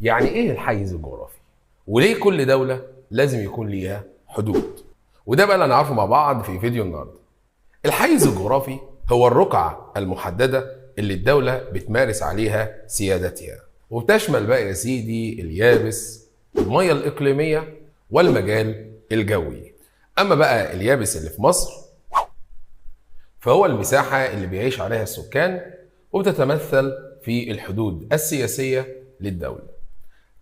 يعني ايه الحيز الجغرافي؟ وليه كل دولة لازم يكون ليها حدود؟ وده بقى اللي هنعرفه مع بعض في فيديو النهارده. الحيز الجغرافي هو الرقعة المحددة اللي الدولة بتمارس عليها سيادتها، وبتشمل بقى يا سيدي اليابس، المية الإقليمية، والمجال الجوي. أما بقى اليابس اللي في مصر فهو المساحة اللي بيعيش عليها السكان، وبتتمثل في الحدود السياسية للدولة.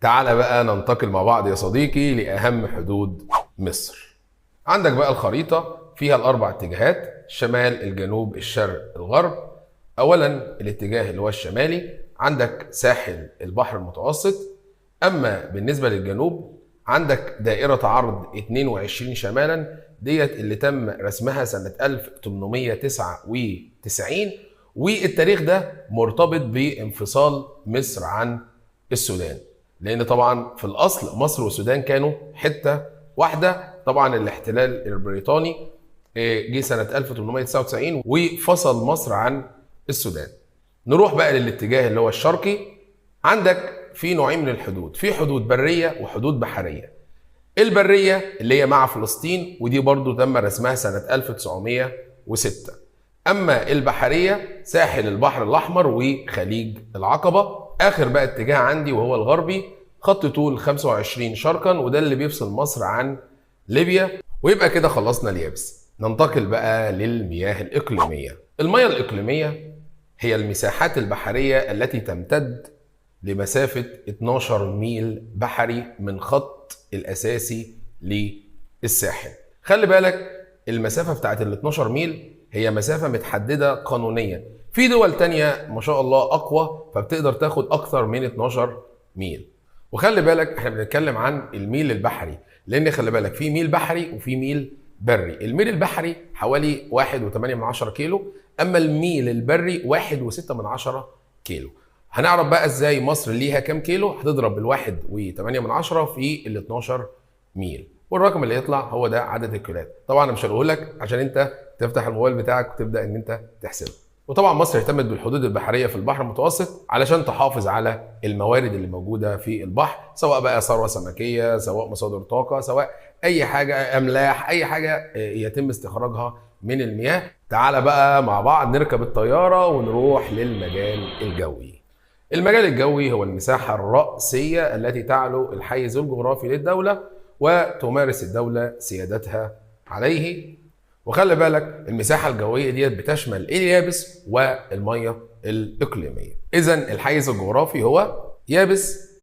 تعال بقى ننتقل مع بعض يا صديقي لأهم حدود مصر. عندك بقى الخريطة فيها الأربع اتجاهات: الشمال، الجنوب، الشرق، الغرب. أولا الاتجاه اللي هو الشمالي عندك ساحل البحر المتوسط. أما بالنسبة للجنوب عندك دائرة عرض 22 شمالا، ديت اللي تم رسمها سنة 1899، والتاريخ ده مرتبط بانفصال مصر عن السودان، لان طبعا في الاصل مصر والسودان كانوا حته واحده. طبعا الاحتلال البريطاني جه سنه 1899 وفصل مصر عن السودان. نروح بقى للاتجاه اللي هو الشرقي. عندك في نوعين من الحدود، في حدود بريه وحدود بحريه. البريه اللي هي مع فلسطين، ودي برضو تم رسمها سنه 1906. اما البحريه ساحل البحر الاحمر وخليج العقبه. اخر بقى اتجاه عندي وهو الغربي، خط طول 25 شرقا، وده اللي بيفصل مصر عن ليبيا. ويبقى كده خلصنا اليابس. ننتقل بقى للمياه الاقليميه. المياه الاقليميه هي المساحات البحريه التي تمتد لمسافه 12 ميل بحري من خط الاساسي للساحل. خلي بالك المسافه بتاعت ال 12 ميل هي مسافة متحددة قانونيا. في دول تانية ما شاء الله أقوى فبتقدر تاخد أكثر من 12 ميل. وخلي بالك احنا بنتكلم عن الميل البحري، لأن خلي بالك في ميل بحري وفي ميل بري. الميل البحري حوالي 1.8 كيلو، أما الميل البري 1.6 كيلو. هنعرف بقى ازاي مصر ليها كام كيلو. هتضرب ال1.8 في ال 12 ميل، والرقم اللي يطلع هو ده عدد الكيلوات. طبعا انا مش هقول لك عشان انت تفتح الموبايل بتاعك وتبدا ان انت تحسبها. وطبعا مصر اهتمت بالحدود البحريه في البحر المتوسط علشان تحافظ على الموارد اللي موجوده في البحر، سواء بقى ثروه سمكيه، سواء مصادر طاقه، سواء اي حاجه، املاح، اي حاجه يتم استخراجها من المياه. تعال بقى مع بعض نركب الطياره ونروح للمجال الجوي. المجال الجوي هو المساحه الرئيسيه التي تعلو الحيز الجغرافي للدوله وتمارس الدوله سيادتها عليه. وخلي بالك المساحة الجوية ديت بتشمل اليابس والمية الإقليمية. إذن الحيز الجغرافي هو يابس،